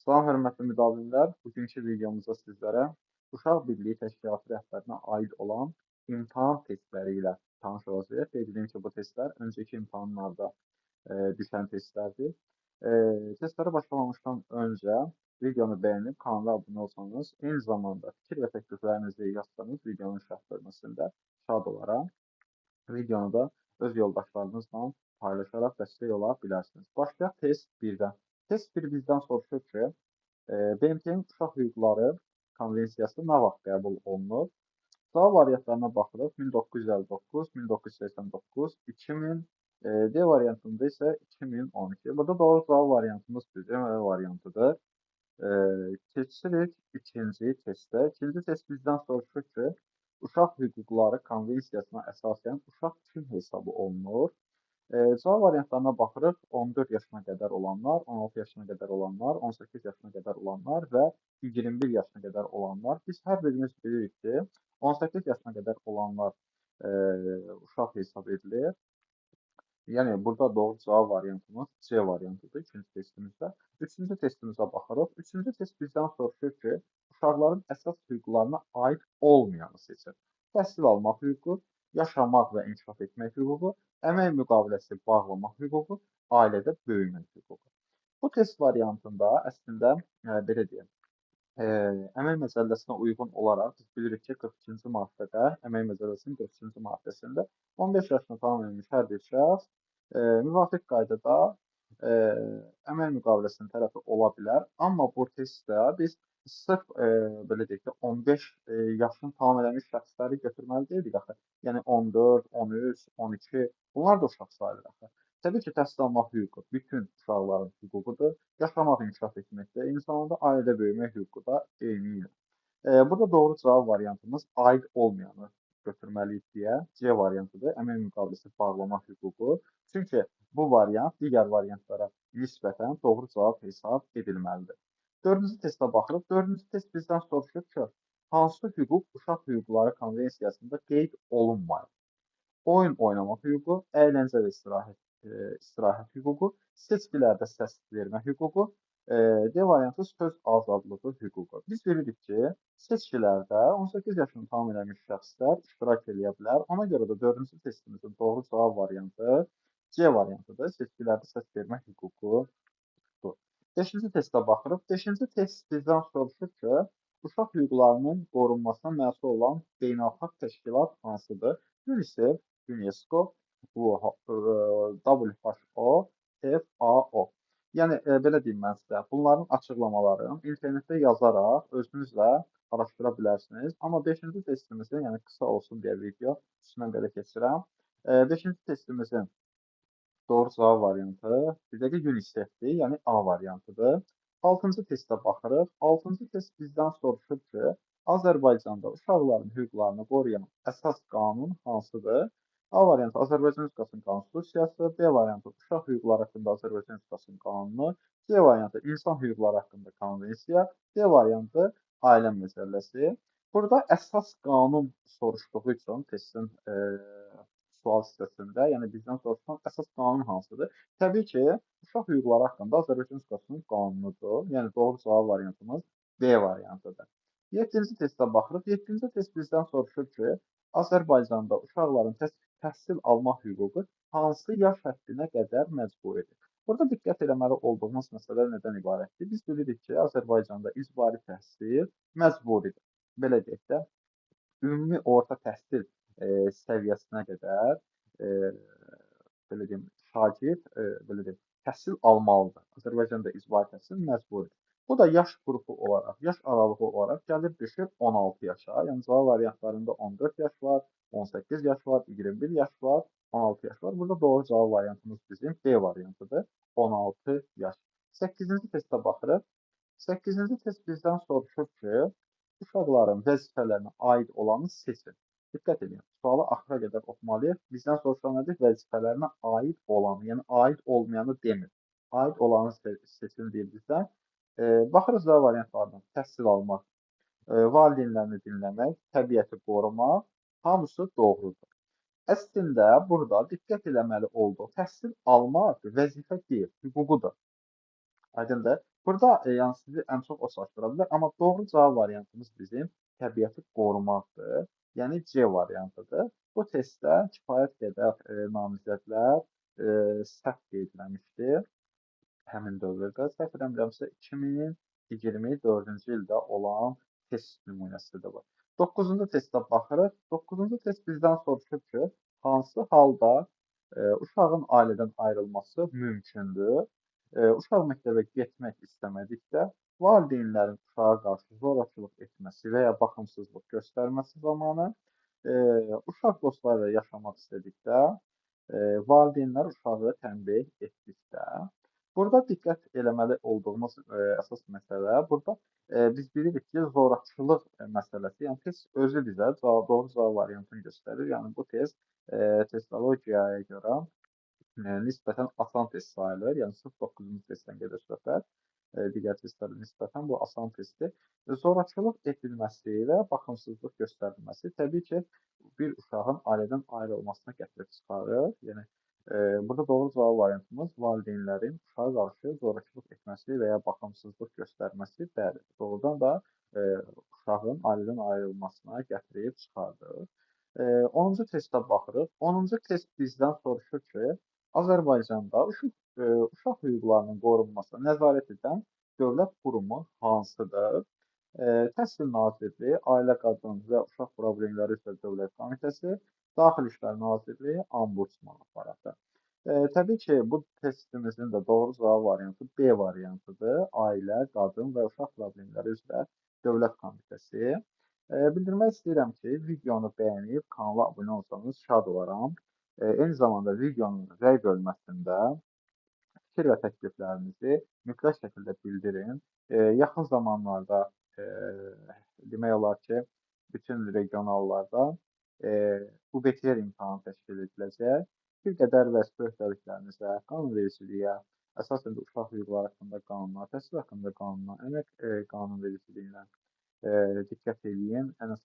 Salam hörmətli müdavimlər, bugünkü videomuzda sizlərə Uşaq Birliyi Təşkilatı rəhbərinə aid olan imtahan testləri ilə tanış olacağıq. Qeyd edim ki, bu testlər öncəki imtahanlarda düşən testlərdir. Testlərə başlamamışdan öncə videonu bəyənib kanala abunə olsanız, eyni zamanda fikir və təkliflərinizi yazsanız videonun şərh bölməsində şad olaram. Videonu da öz yoldaşlarınızla paylaşaraq dəstək ola bilərsiniz. Başlayaq test 1-dən. Test 1 bizdən soruşur ki, BMT-nin Uşaq Hüquqları Konvensiyası nə vaxt qəbul olunub? Cavab variantlarına baxırıq. 1959, 1989, 2000, D variantında isə 2012. Burada doğru cavab variantımız B variantıdır. Keçirik ikinci testə. İkinci test bizdən soruşur ki, Uşaq Hüquqları Konvensiyasına əsasən uşaq kim hesabı olunur? Cavab variantlarına baxırıq. 14 yaşına qədər olanlar, 16 yaşına qədər olanlar, 18 yaşına qədər olanlar və 21 yaşına qədər olanlar. Biz hər birimiz bilirik ki, 18 yaşına qədər olanlar uşaq hesab edilir. Yəni, burada doğru cavab variantımız C variantıdır ikinci testimizdə. Üçüncü testimizə baxırıq. Üçüncü test bizdən soruşur ki, uşaqların əsas hüquqlarına aid olmayanı seçin. Təhsil almaq hüququ, yaşamaq və inkişaf etmək hüququ, əmək müqaviləsi bağlamaq hüququ, ailədə böyümək hüququ. Bu test variantında əslində belə deyək, əmək məcəlləsinə uyğun olaraq biz bilirik ki, 42-ci maddədə, əmək məcəlləsinin 42-ci maddəsində 15 yaşını tamam etmiş hər bir şəxs müvafiq qaydada əmək müqaviləsinin tərəfi ola bilər. Amma bu testdə biz sırf belə deyək ki, 15 yaşını tamam etmiş şəxsləri götürməli deyildik axı. Yəni 14, 13, 12 bunlar da uşaq sayılır axı. Təbii ki, təhsil almaq hüququ bütün uşaqların hüququdur. Yaşamaq, inkişaf etmək də eyni zamanda ailədə böyümək hüququ da eynidir. Burada doğru cavab variantımız aid olmayanı götürməliyik deyə C variantıdır. Əmək müqaviləsi bağlamaq hüququ. Çünki bu variant digər variantlara nisbətən doğru cavab hesab edilməlidir. Dördüncü testə baxırıq. Dördüncü test bizdən soruşur ki, hansı hüquq Uşaq Hüquqları Konvensiyasında qeyd olunmayıb? Oyun oynamaq hüququ, əyləncə və istirahət hüququ, seçkilərdə səs vermə hüququ, D variantı söz azadlığı hüququ. Biz bilirik ki, seçkilərdə 18 yaşını tamam etmiş şəxslər iştirak edə bilər. Ona görə də dördüncü testimizin doğru cavab variantı C variantıdır. Seçkilərdə səs vermə hüququdur. Beşinci testə baxırıq. Beşinci test bizdən soruşur ki, uşaq hüquqlarının qorunmasına məsul olan beynəlxalq təşkilat hansıdır? UNICEF, UNESCO, WHO, FAO. Yəni, belə deyim mən sizə, bunların açıqlamalarını internetdə yazaraq özünüzlə araşdıra bilərsiniz. Amma 5-ci testimizin, yəni qısa olsun deyə video üstündən belə keçirəm. 5-ci testimizin doğru cavab variantı bizə ki, UNICEF-dir, yəni A variantıdır. 6-cı testə baxırıq. 6-cı test bizdən soruşur ki, Azərbaycanda uşaqların hüquqlarını qoruyan əsas qanun hansıdır? A variantı Azərbaycan Respublikasının Konstitusiyası, B variantı Uşaq Hüquqları haqqında Azərbaycan Respublikasının qanunu, C variantı İnsan Hüquqları haqqında konvensiya, D variantı Ailə Məcəlləsi. Burada əsas qanun soruşduğu üçün testin sual hissəsində, yəni bizdən soruşulan əsas qanun hansıdır? Təbii ki, Uşaq Hüquqları haqqında Azərbaycan Respublikasının qanunudur. Yəni doğru cavab variantımız B variantıdır. 7-ci testə baxırıq. 7-ci test bizdən soruşur ki, Azərbaycanda uşaqların təhsil almaq hüququ hansı yaş həddinə qədər məcburidir? Burada diqqət eləməli olduğumuz məsələ nədən ibarətdir? Biz bilirik ki, Azərbaycanda icbari təhsil məcburidir. Belə deyək də, ümumi orta təhsil səviyyəsinə qədər belə deyim, şagird belə deyim, təhsil almalıdır. Azərbaycanda icbari təhsil məcburidir. Bu da yaş qrupu olaraq, yaş aralığı olaraq gəlir düşür 16 yaşa. Yəni cavab variantlarında 14 yaş var, 18 yaş var, 21 yaş var, 16 yaş var. Burada doğru cavab variantımız bizim B variantıdır. 16 yaş. 8-ci testə baxırıq. 8-ci test bizdən soruşur ki, uşaqların vəzifələrinə aid olanı seçin. Diqqət edin, sualı axıra qədər oxumalıyıq. Bizdən soruşulan nədir? Vəzifələrinə aid olanı, yəni aid olmayanı demir. Aid olanı seçin deyir bizdən. Baxırıq cavab variantlarından. Təhsil almaq, valideynlərini dinləmək, təbiəti qorumaq, hamısı doğrudur. Əslində, burada diqqət eləməli olduq. Təhsil almaq vəzifə deyil, hüququdur. Aydındır. Burada yəni sizi ən çox o çaşdıra bilər, amma doğru cavab variantımız bizim təbiəti qorumaqdır. Yəni C variantıdır. Bu testdə kifayət qədər namizədlər səhv qeydləmişdi həmin dövrdə. Səhv eləmirəmsə 2024-cü ildə olan test nümunəsidir bu. 9-cu testə baxırıq. 9-cu test bizdən soruşur ki, hansı halda uşağın ailədən ayrılması mümkündür? Uşaq məktəbə getmək istəmədikdə valideynlərin uşağa qarşı zorakılıq etməsi və ya baxımsızlıq göstərməsi zamanı, uşaq dostları ilə yaşamaq istədikdə, valideynlər uşağı tənbih etdikdə, burada diqqət eləməli olduğumuz əsas məsələ, burada biz bilirik ki, zorakılıq məsələsi, yəni test özü bizə doğru cavab variantını göstərir. Yəni bu test testologiyaya görə nisbətən asan test sayılır. Yəni sırf 9-cu testdən gedir söhbət. Digər testlərə nisbətən bu asan testdir. Zorakılıq edilməsi və baxımsızlıq göstərilməsi təbii ki, bir uşağın ailədən ayrılmasına gətirib çıxarır. Yəni burada doğru cavab variantımız valideynlərin uşağa qarşı zorakılıq etməsi və ya baxımsızlıq göstərməsi, bəli, doğrudan da uşağın ailədən ayrılmasına gətirib çıxardır. 10-cu testə baxırıq. 10-cu test bizdən soruşur ki, Azərbaycanda uşaq hüquqlarının qorunmasına nəzarət edən dövlət qurumu hansıdır? Təhsil Nazirliyi, Ailə, Qadın və Uşaq Problemləri üzrə Dövlət Komitəsi, Daxili İşlər Nazirliyi, Ombudsman aparatı. Təbii ki, bu testimizin də doğru cavab variantı B variantıdır. Ailə, Qadın və Uşaq Problemləri üzrə Dövlət Komitəsi. Bildirmək istəyirəm ki, videonu bəyənib kanala abunə olsanız şad olaram. Eyni zamanda videonun rəy bölməsində fikir və təkliflərinizi mütləq şəkildə bildirin. Yaxın zamanlarda demək olar ki, bütün regionallarda UBTR imtahanı təşkil ediləcək. Bir qədər vəzifə öhdəliklərinizə, qanunvericiliyə, əsasən də uşaq hüquqları haqqında qanuna, təhsil haqqında qanuna, əmək qanunvericiliyinə diqqət edin. Ən əsas